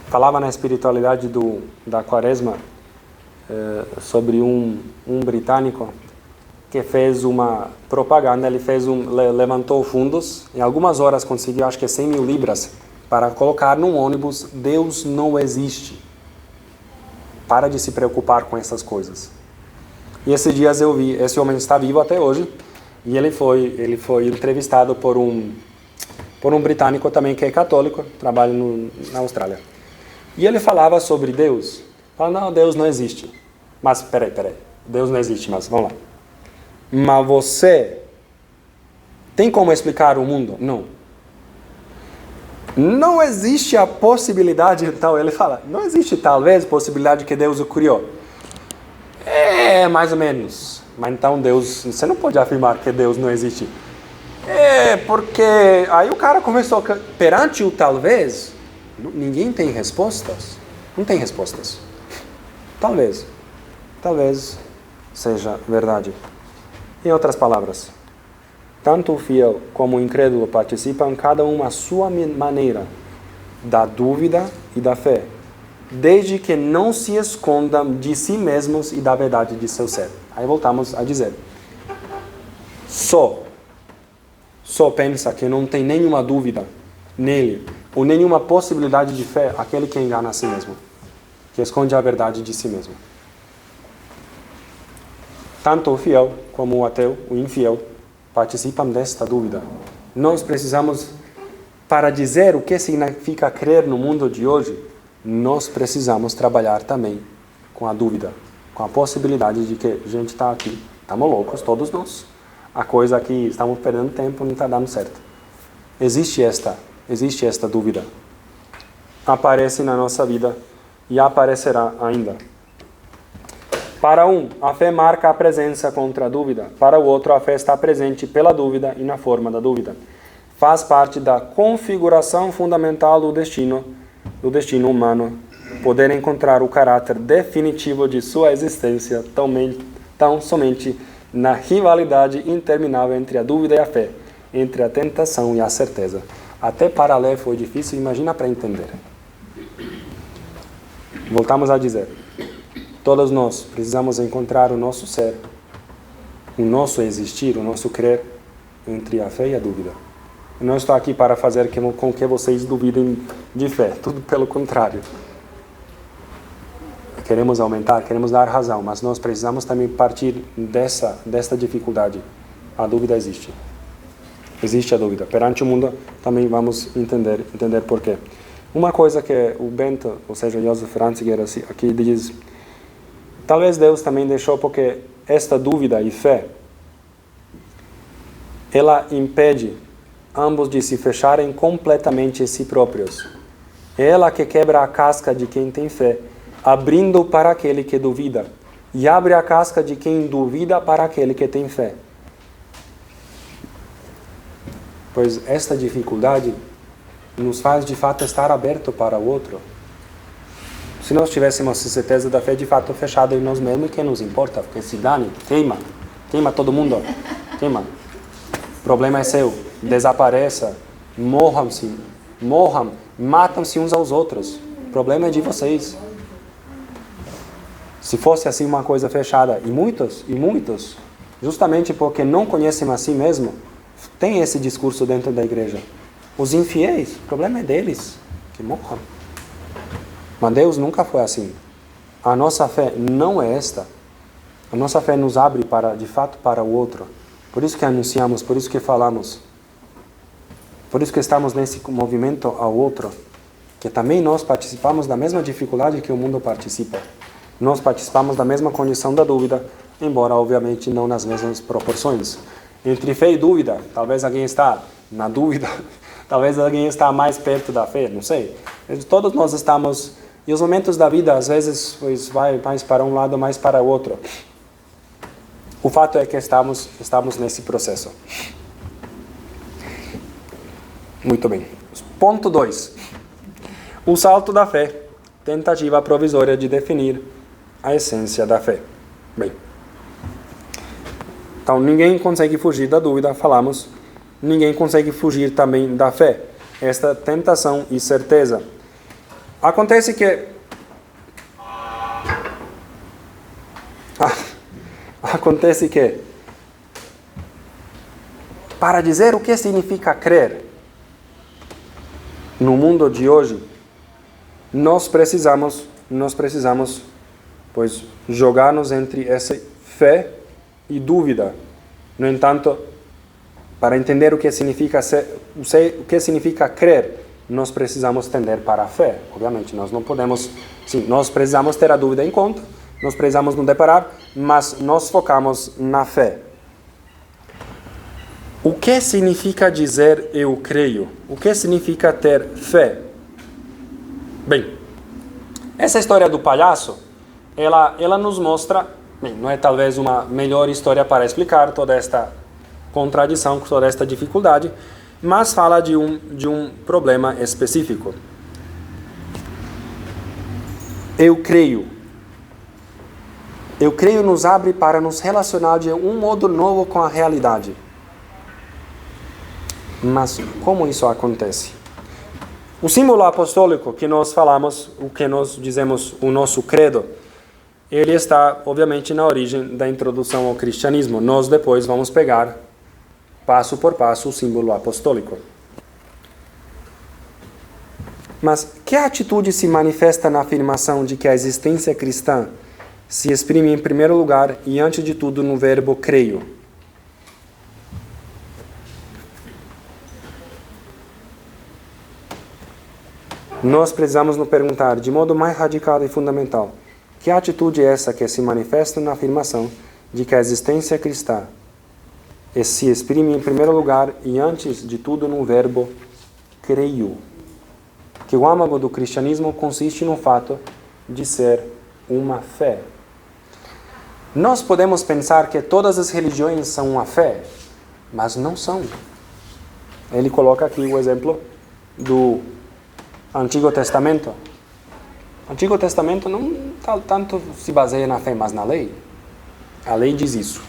Falava na espiritualidade da Quaresma sobre um britânico que fez uma propaganda, levantou fundos, em algumas horas conseguiu acho que 100 mil libras para colocar num ônibus, Deus não existe. Para de se preocupar com essas coisas. E esses dias eu vi, esse homem está vivo até hoje, e ele foi entrevistado por um britânico também que é católico, trabalha na Austrália. E ele falava sobre Deus. Fala, não, Deus não existe. Mas, peraí, Deus não existe, mas vamos lá. Mas você tem como explicar o mundo? Não. Não existe a possibilidade, então ele fala, não existe talvez possibilidade que Deus o criou. Mais ou menos. Mas então Deus, você não pode afirmar que Deus não existe. Porque aí o cara começou, perante o talvez, ninguém tem respostas. Não tem respostas. Talvez seja verdade. Em outras palavras, tanto o fiel como o incrédulo participam, cada um à sua maneira, da dúvida e da fé, desde que não se escondam de si mesmos e da verdade de seu ser. Aí voltamos a dizer, só pensa que não tem nenhuma dúvida nele, ou nenhuma possibilidade de fé, aquele que engana a si mesmo, que esconde a verdade de si mesmo. Tanto o fiel como o ateu, o infiel, participam desta dúvida. Nós precisamos, para dizer o que significa crer no mundo de hoje, nós precisamos trabalhar também com a dúvida, com a possibilidade de que a gente está aqui, estamos loucos, todos nós. A coisa que estamos perdendo tempo não está dando certo. Existe esta dúvida. Aparece na nossa vida e aparecerá ainda. Para um, a fé marca a presença contra a dúvida. Para o outro, a fé está presente pela dúvida e na forma da dúvida. Faz parte da configuração fundamental do destino humano, poder encontrar o caráter definitivo de sua existência tão somente na rivalidade interminável entre a dúvida e a fé, entre a tentação e a certeza. Até para ler foi difícil, imagina para entender. Voltamos a dizer, todos nós precisamos encontrar o nosso ser, o nosso existir, o nosso crer entre a fé e a dúvida. Eu não estou aqui para fazer com que vocês duvidem de fé, tudo pelo contrário. Queremos aumentar, queremos dar razão, mas nós precisamos também partir desta dificuldade. A dúvida existe. Existe a dúvida. Perante o mundo também vamos entender por quê. Uma coisa que o Bento, ou seja, Joseph Ratzinger, aqui diz, talvez Deus também deixou porque esta dúvida e fé, ela impede ambos de se fecharem completamente em si próprios. É ela que quebra a casca de quem tem fé, abrindo para aquele que duvida, e abre a casca de quem duvida para aquele que tem fé. Pois esta dificuldade nos faz de fato estar aberto para o outro. Se nós tivéssemos a certeza da fé de fato fechada em nós mesmos, quem nos importa? Porque se dane, queima todo mundo, queima. O problema é seu, desapareça, morram, matam-se uns aos outros. O problema é de vocês. Se fosse assim uma coisa fechada, e muitos, justamente porque não conhecem a si mesmo, tem esse discurso dentro da igreja. Os infiéis, o problema é deles, que morram. Mas Deus nunca foi assim. A nossa fé não é esta. A nossa fé nos abre de fato para o outro. Por isso que anunciamos, por isso que falamos. Por isso que estamos nesse movimento ao outro. Que também nós participamos da mesma dificuldade que o mundo participa. Nós participamos da mesma condição da dúvida, embora obviamente não nas mesmas proporções. Entre fé e dúvida, talvez alguém está na dúvida, talvez alguém está mais perto da fé, não sei. Todos nós estamos, e os momentos da vida às vezes pois, vai mais para um lado, mais para o outro. O fato é que estamos nesse processo. Muito bem. Ponto 2. O salto da fé, tentativa provisória de definir a essência da fé. Bem, então ninguém consegue fugir da dúvida, falamos. Ninguém consegue fugir também da fé. Esta tentação e certeza. Acontece que para dizer o que significa crer no mundo de hoje, nós precisamos pois jogar-nos entre essa fé e dúvida. No entanto, para entender o que significa crer, nós precisamos tender para a fé. Obviamente, nós não podemos... Sim, nós precisamos ter a dúvida em conta, nós precisamos nos deparar, mas nós focamos na fé. O que significa dizer eu creio? O que significa ter fé? Bem, essa história do palhaço, ela nos mostra, bem, não é talvez uma melhor história para explicar toda esta contradição, toda esta dificuldade, mas fala de um problema específico. Eu creio nos abre para nos relacionar de um modo novo com a realidade. Mas como isso acontece? O símbolo apostólico que nós falamos, o que nós dizemos, o nosso credo, ele está, obviamente, na origem da introdução ao cristianismo. Nós depois vamos pegar, passo por passo, o símbolo apostólico. Mas que atitude se manifesta na afirmação de que a existência cristã se exprime em primeiro lugar e antes de tudo no verbo creio. Nós precisamos nos perguntar, de modo mais radical e fundamental, que atitude é essa que se manifesta na afirmação de que a existência cristã se exprime em primeiro lugar e antes de tudo no verbo creio. Que o âmago do cristianismo consiste no fato de ser uma fé. Nós podemos pensar que todas as religiões são uma fé, mas não são. Ele coloca aqui o exemplo do Antigo Testamento. O Antigo Testamento não tanto se baseia na fé, mas na lei. A lei diz isso.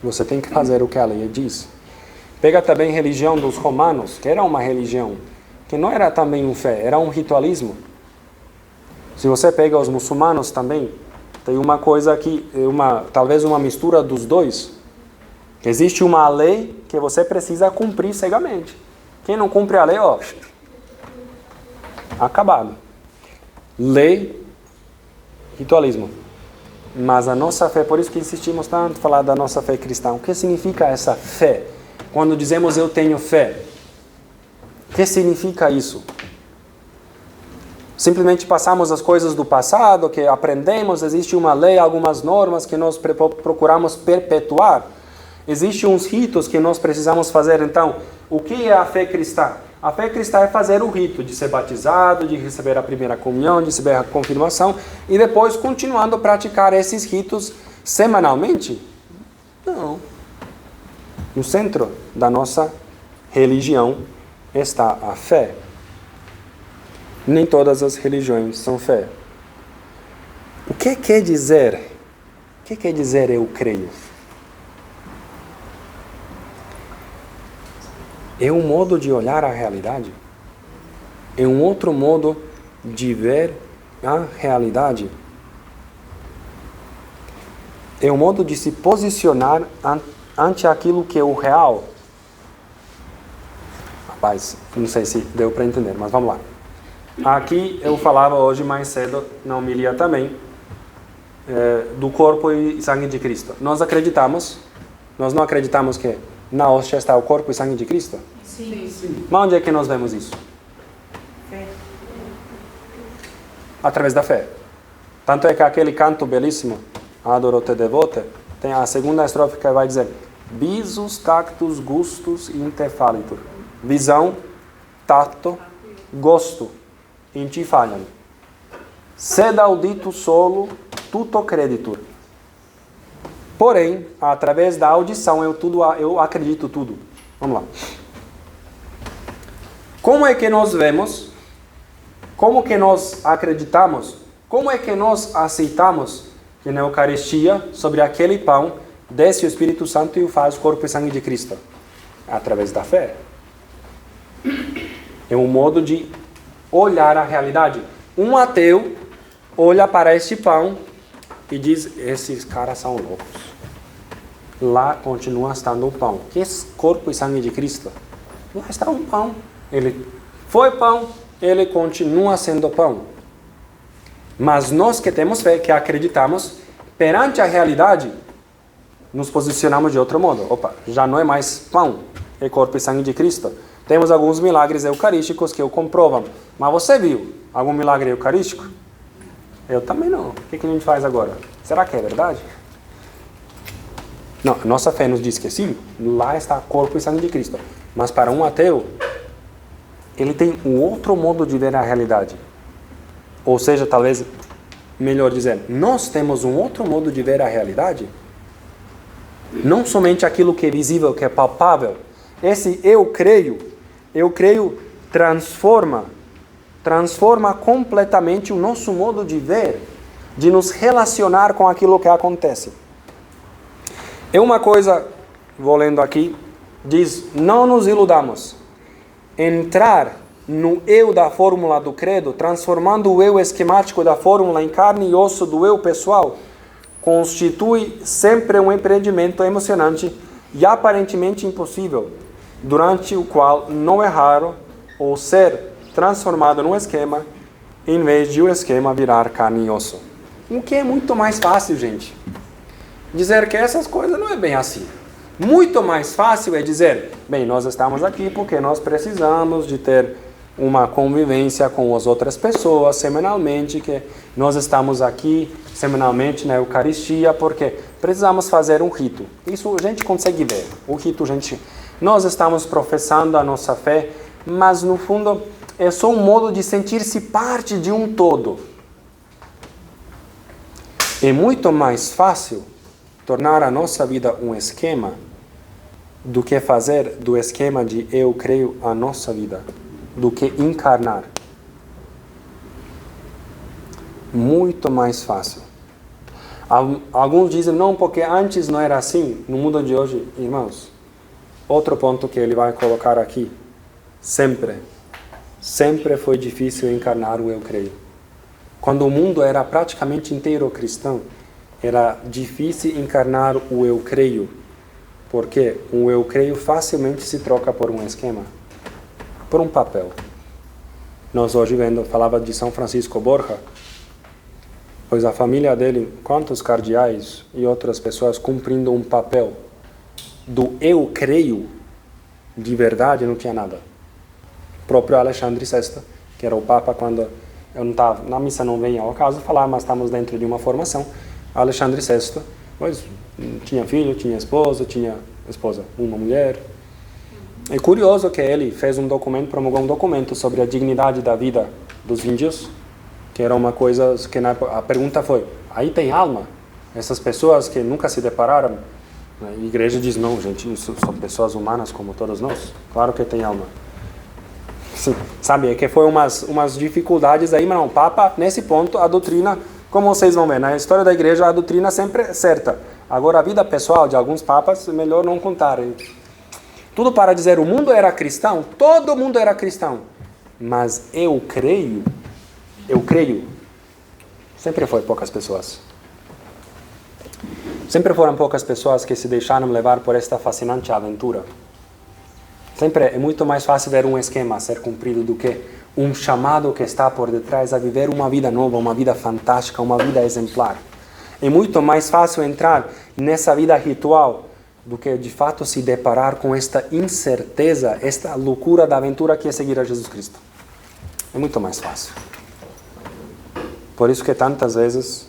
Você tem que fazer o que a lei diz. Pega também a religião dos romanos, que era uma religião que não era também uma fé, era um ritualismo. Se você pega os muçulmanos também, tem uma coisa aqui, talvez uma mistura dos dois. Existe uma lei que você precisa cumprir cegamente. Quem não cumpre a lei, acabado. Lei, ritualismo. Mas a nossa fé, por isso que insistimos tanto em falar da nossa fé cristã. O que significa essa fé? Quando dizemos eu tenho fé, o que significa isso? Simplesmente passamos as coisas do passado, que aprendemos, existe uma lei, algumas normas que nós procuramos perpetuar. Existem uns ritos que nós precisamos fazer. Então, o que é a fé cristã? A fé cristã é fazer o rito de ser batizado, de receber a primeira comunhão, de receber a confirmação e depois continuando a praticar esses ritos semanalmente? Não. No centro da nossa religião está a fé. Nem todas as religiões são fé. O que quer dizer? O que quer dizer eu creio? É um modo de olhar a realidade? É um outro modo de ver a realidade? É um modo de se posicionar ante aquilo que é o real? Rapaz, não sei se deu para entender, mas vamos lá. Aqui eu falava hoje mais cedo, na homilia também, do corpo e sangue de Cristo. Nós não acreditamos que na hóstia está o corpo e sangue de Cristo? Sim. Mas onde é que nós vemos isso? Fé. Através da fé. Tanto é que aquele canto belíssimo, Adoro te devote, tem a segunda estrofe que vai dizer Visus, tactus, gustus, interfalitur. Visão, tato, gosto, in ti falham. Sed audito solo, tutto creditur. Porém, através da audição, eu acredito tudo. Vamos lá. Como é que nós vemos? Como que nós acreditamos? Como é que nós aceitamos que na Eucaristia, sobre aquele pão, desce o Espírito Santo e o faz o corpo e sangue de Cristo? Através da fé. É um modo de olhar a realidade. Um ateu olha para este pão e diz, esses caras são loucos. Lá continua estando o pão. Que é corpo e sangue de Cristo? Lá está um pão. Ele foi pão, ele continua sendo pão. Mas nós que temos fé, que acreditamos, perante a realidade, nos posicionamos de outro modo. Opa, já não é mais pão, é corpo e sangue de Cristo. Temos alguns milagres eucarísticos que o comprovam. Mas você viu algum milagre eucarístico? Eu também não. O que a gente faz agora? Será que é verdade? Não, nossa fé nos diz que sim, lá está corpo e sangue de Cristo. Mas para um ateu, ele tem um outro modo de ver a realidade. Ou seja, talvez, melhor dizendo, nós temos um outro modo de ver a realidade. Não somente aquilo que é visível, que é palpável. Esse eu creio, transforma completamente o nosso modo de ver, de nos relacionar com aquilo que acontece. É uma coisa, vou lendo aqui, diz, não nos iludamos. Entrar no eu da fórmula do credo, transformando o eu esquemático da fórmula em carne e osso do eu pessoal, constitui sempre um empreendimento emocionante e aparentemente impossível, durante o qual não é raro ou ser transformado num esquema, em vez de o esquema virar carne e osso. O que é muito mais fácil, gente? Dizer que essas coisas não é bem assim. Muito mais fácil é dizer, bem, nós estamos aqui porque nós precisamos de ter uma convivência com as outras pessoas semanalmente, que nós estamos aqui semanalmente na Eucaristia porque precisamos fazer um rito. Isso a gente consegue ver. O rito, nós estamos professando a nossa fé, mas no fundo é só um modo de sentir-se parte de um todo. É muito mais fácil tornar a nossa vida um esquema do que fazer do esquema de eu creio a nossa vida, do que encarnar. Muito mais fácil. Alguns dizem, não, porque antes não era assim. No mundo de hoje, irmãos, outro ponto que ele vai colocar aqui, sempre foi difícil encarnar o eu creio. Quando o mundo era praticamente inteiro cristão, era difícil encarnar o eu creio. Porque o eu creio facilmente se troca por um esquema, por um papel. Nós hoje falava de São Francisco Borja, pois a família dele, quantos cardeais e outras pessoas cumprindo um papel do eu creio, de verdade não tinha nada. O próprio Alexandre VI, que era o Papa quando eu não estava, na missa não vem ao caso falar, mas estamos dentro de uma formação, Alexandre VI, pois tinha filho, tinha esposa, uma mulher. É curioso que ele fez promulgou um documento sobre a dignidade da vida dos índios, que era uma coisa que a pergunta foi, aí tem alma? Essas pessoas que nunca se depararam? A igreja diz, não, gente, são pessoas humanas como todos nós. Claro que tem alma. Sim, sabe, é que foi umas dificuldades aí, mas não, o Papa, nesse ponto, a doutrina, como vocês vão ver, na história da igreja, a doutrina sempre é certa. Agora, a vida pessoal de alguns papas, é melhor não contar. Tudo para dizer, o mundo era cristão, todo mundo era cristão. Mas eu creio, sempre foi poucas pessoas. Sempre foram poucas pessoas que se deixaram levar por esta fascinante aventura. Sempre é muito mais fácil ver um esquema a ser cumprido do que um chamado que está por detrás a viver uma vida nova, uma vida fantástica, uma vida exemplar. É muito mais fácil entrar nessa vida ritual do que de fato se deparar com esta incerteza, esta loucura da aventura que é seguir a Jesus Cristo. É muito mais fácil. Por isso que tantas vezes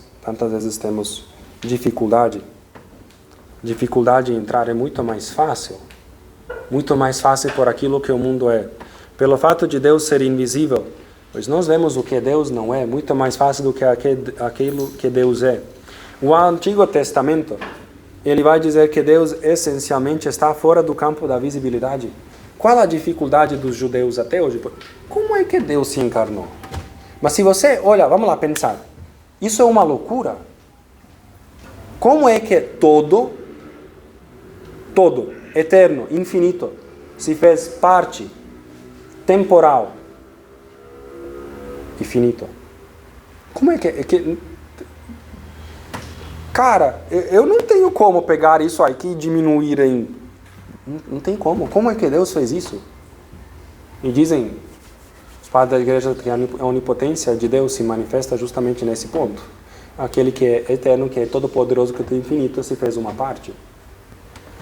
temos dificuldade em entrar. É muito mais fácil por aquilo que o mundo é. Pelo fato de Deus ser invisível, pois nós vemos o que Deus não é, muito mais fácil do que aquilo que Deus é. O Antigo Testamento, ele vai dizer que Deus essencialmente está fora do campo da visibilidade. Qual a dificuldade dos judeus até hoje? Como é que Deus se encarnou? Mas se você, olha, vamos lá pensar. Isso é uma loucura. Como é que todo, eterno, infinito, se fez parte temporal e finito? Como é que cara, eu não tenho como pegar isso aqui e diminuir em... Não tem como. Como é que Deus fez isso? E dizem, os padres da igreja, que a onipotência de Deus se manifesta justamente nesse ponto. Aquele que é eterno, que é todo-poderoso, que é infinito, se fez uma parte.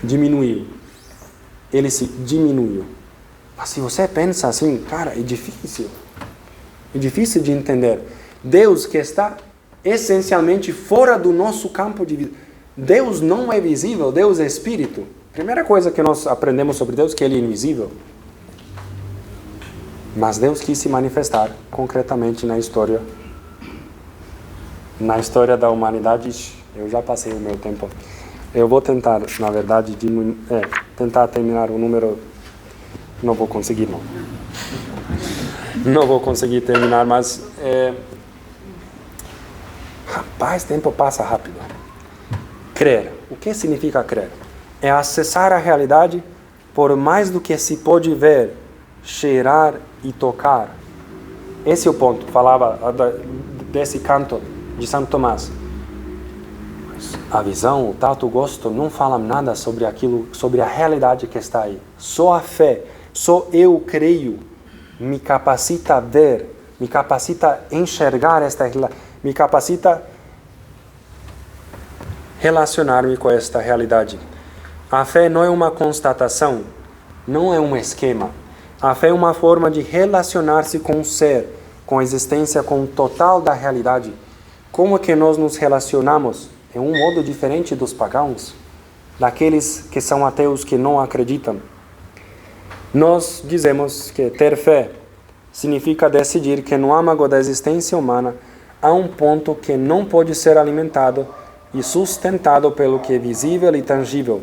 Diminuiu. Ele se diminuiu. Mas se você pensa assim, cara, é difícil. É difícil de entender. Deus que está essencialmente fora do nosso campo de vida. Deus não é visível, Deus é espírito. Primeira coisa que nós aprendemos sobre Deus é que ele é invisível. Mas Deus quis se manifestar concretamente na história da humanidade. Eu já passei o meu tempo. Eu vou tentar, na verdade, tentar terminar o número. Não vou conseguir, não. Não vou conseguir terminar, mas... Rapaz, tempo passa rápido. Crer. O que significa crer? É acessar a realidade por mais do que se pode ver, cheirar e tocar. Esse é o ponto. Falava desse canto de Santo Tomás. A visão, o tato, o gosto não falam nada sobre aquilo, sobre a realidade que está aí. Só a fé, só eu creio, me capacita a ver, me capacita a enxergar esta realidade, me capacita relacionar-me com esta realidade. A fé não é uma constatação, não é um esquema. A fé é uma forma de relacionar-se com o ser, com a existência, com o total da realidade. Como é que nós nos relacionamos? É um modo diferente dos pagãos, daqueles que são ateus, que não acreditam. Nós dizemos que ter fé significa decidir que no âmago da existência humana há um ponto que não pode ser alimentado e sustentado pelo que é visível e tangível,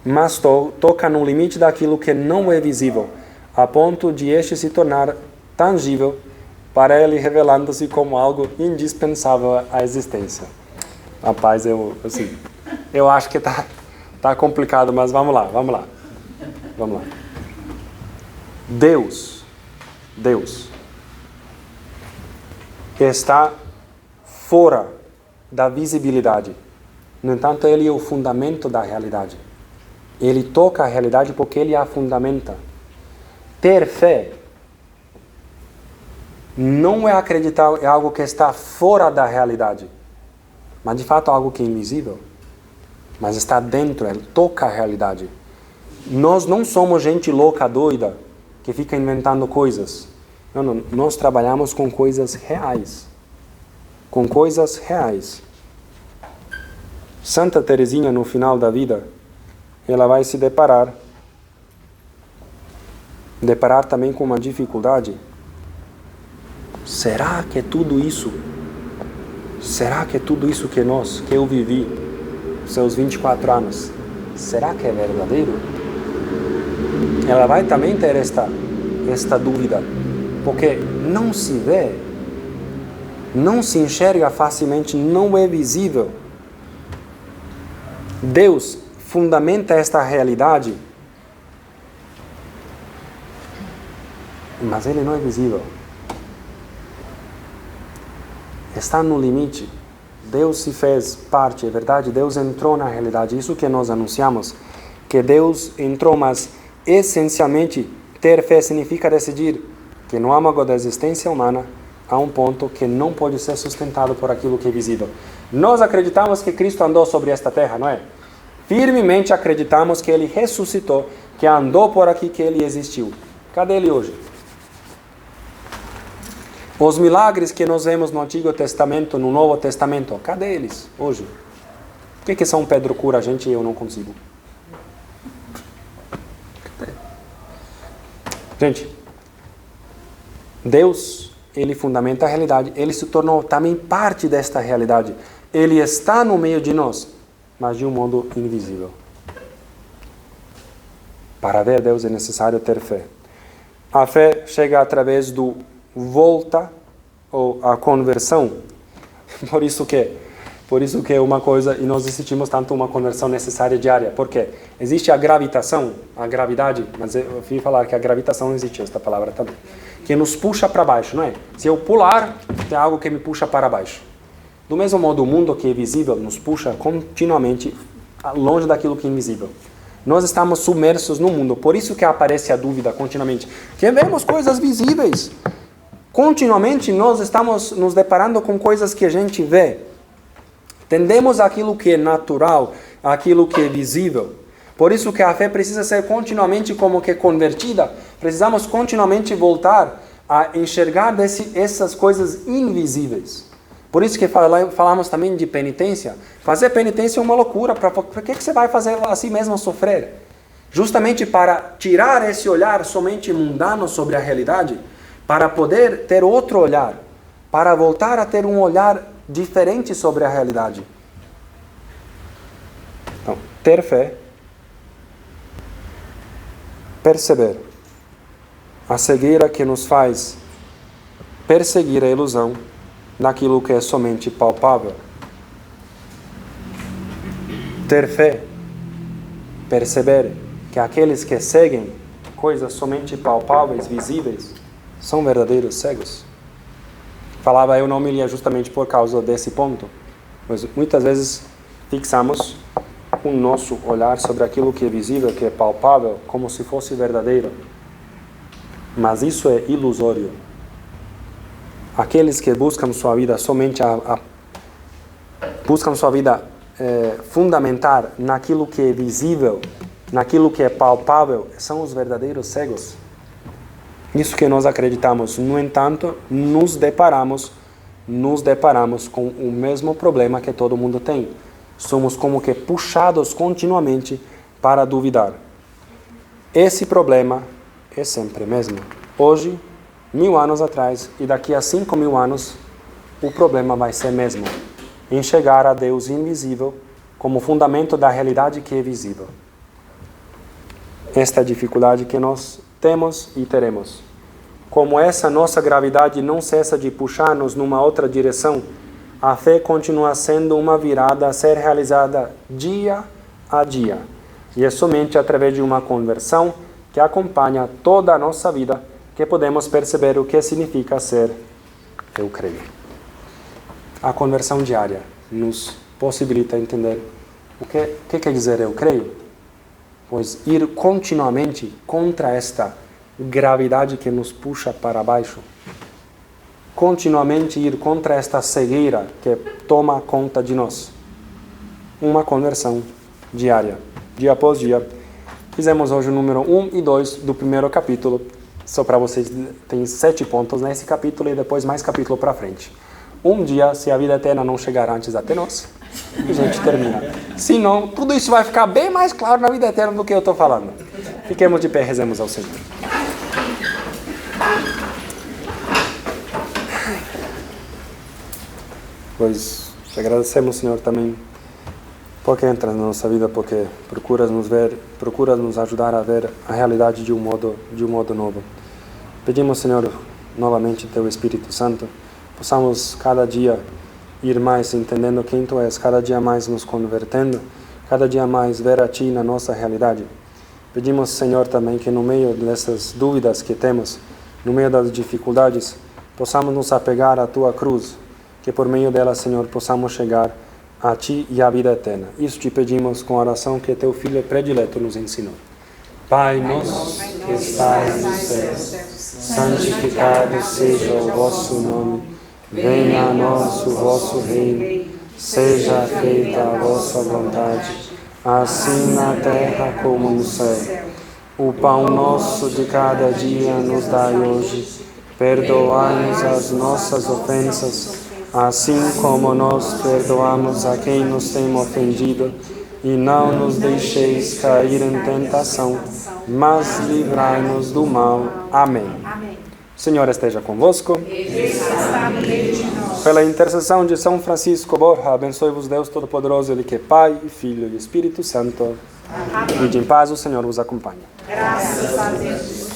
mas toca no limite daquilo que não é visível, a ponto de este se tornar tangível para ele, revelando-se como algo indispensável à existência. Rapaz, eu acho que tá complicado, mas vamos lá. Deus está fora da visibilidade. No entanto, Ele é o fundamento da realidade. Ele toca a realidade porque Ele a fundamenta. Ter fé não é acreditar em algo que está fora da realidade, mas de fato algo que é invisível, mas está dentro, Ele toca a realidade. Nós não somos gente louca, doida, que fica inventando coisas. Não, nós trabalhamos com coisas reais. Com coisas reais. Santa Teresinha, no final da vida, ela vai se deparar também com uma dificuldade. Será que é tudo isso? Será que é tudo isso que eu vivi, seus 24 anos, será que é verdadeiro? Ela vai também ter esta dúvida, porque não se vê, não se enxerga facilmente, não é visível. Deus fundamenta esta realidade, mas Ele não é visível. Está no limite. Deus se fez parte, é verdade, Deus entrou na realidade. Isso que nós anunciamos, que Deus entrou, mas essencialmente ter fé significa decidir que no âmago da existência humana há um ponto que não pode ser sustentado por aquilo que é visível. Nós acreditamos que Cristo andou sobre esta terra, não é? Firmemente acreditamos que Ele ressuscitou, que andou por aqui, que Ele existiu. Cadê Ele hoje? Os milagres que nós vemos no Antigo Testamento, no Novo Testamento, cadê eles hoje? Por que São Pedro cura a gente e eu não consigo? Gente, Deus, Ele fundamenta a realidade. Ele se tornou também parte desta realidade. Ele está no meio de nós, mas de um modo invisível. Para ver Deus é necessário ter fé. A fé chega através do volta ou a conversão. Por isso que é uma coisa, e nós insistimos tanto uma conversão necessária diária. Por quê? Existe a gravitação, a gravidade, mas eu fui falar que a gravitação existe, esta palavra também, que nos puxa para baixo, não é? Se eu pular, tem algo que me puxa para baixo. Do mesmo modo, o mundo que é visível nos puxa continuamente longe daquilo que é invisível. Nós estamos submersos no mundo, por isso que aparece a dúvida continuamente. Que vemos coisas visíveis. Continuamente nós estamos nos deparando com coisas que a gente vê. Tendemos aquilo que é natural, aquilo que é visível. Por isso que a fé precisa ser continuamente como que convertida. Precisamos continuamente voltar a enxergar essas coisas invisíveis. Por isso que falamos também de penitência. Fazer penitência é uma loucura. Por que você vai fazer a si mesmo sofrer? Justamente para tirar esse olhar somente mundano sobre a realidade, para poder ter outro olhar, para voltar a ter um olhar diferente sobre a realidade. Então, ter fé, perceber a cegueira que nos faz perseguir a ilusão naquilo que é somente palpável. Ter fé, perceber que aqueles que seguem coisas somente palpáveis, visíveis, são verdadeiros cegos. Falava eu na homilia justamente por causa desse ponto. Mas muitas vezes fixamos o nosso olhar sobre aquilo que é visível, que é palpável, como se fosse verdadeiro. Mas isso é ilusório. Aqueles que buscam sua vida somente buscam sua vida fundamentar naquilo que é visível, naquilo que é palpável, são os verdadeiros cegos. Isso que nós acreditamos. No entanto, nos deparamos com o mesmo problema que todo mundo tem. Somos como que puxados continuamente para duvidar. Esse problema é sempre o mesmo. Hoje, 1000 anos atrás e daqui a 5000 anos, o problema vai ser mesmo. Enxergar a Deus invisível como fundamento da realidade que é visível. Esta é a dificuldade que nós temos e teremos. Como essa nossa gravidade não cessa de puxar-nos numa outra direção, a fé continua sendo uma virada a ser realizada dia a dia. E é somente através de uma conversão que acompanha toda a nossa vida que podemos perceber o que significa ser eu creio. A conversão diária nos possibilita entender o que quer dizer eu creio. Pois ir continuamente contra esta gravidade que nos puxa para baixo, continuamente ir contra esta cegueira que toma conta de nós. Uma conversão diária, dia após dia. Fizemos hoje o número 1 e 2 do primeiro capítulo. Só para vocês, tem 7 pontos nesse capítulo e depois mais capítulo para frente. Um dia, se a vida eterna não chegar antes até nós, a gente termina. Se não, tudo isso vai ficar bem mais claro na vida eterna do que eu estou falando. Fiquemos de pé, rezemos ao Senhor. Pois te agradecemos, Senhor, também porque entras na nossa vida, porque procuras nos ajudar a ver a realidade de um modo novo. Pedimos, Senhor, novamente Teu Espírito Santo, possamos cada dia ir mais entendendo quem Tu és, cada dia mais nos convertendo, cada dia mais ver a Ti na nossa realidade. Pedimos, Senhor, também que no meio dessas dúvidas que temos, no meio das dificuldades, possamos nos apegar à Tua cruz, que por meio dela, Senhor, possamos chegar a Ti e à vida eterna. Isso te pedimos com a oração que Teu Filho predileto nos ensinou. Pai nosso que estais nos céus, santificado seja o vosso nome. Venha a nós o vosso reino. Seja feita a vossa vontade, assim na terra como no céu. O pão nosso de cada dia nos dai hoje. Perdoai-nos as nossas ofensas, assim como nós perdoamos a quem nos tem ofendido, e não nos deixeis cair em tentação, mas livrai-nos do mal. Amém. O Senhor esteja convosco. Pela intercessão de São Francisco Borja, abençoe-vos Deus Todo-Poderoso, Ele que é Pai, Filho e Espírito Santo. Amém. Ide em paz, o Senhor vos acompanha. Graças a Deus.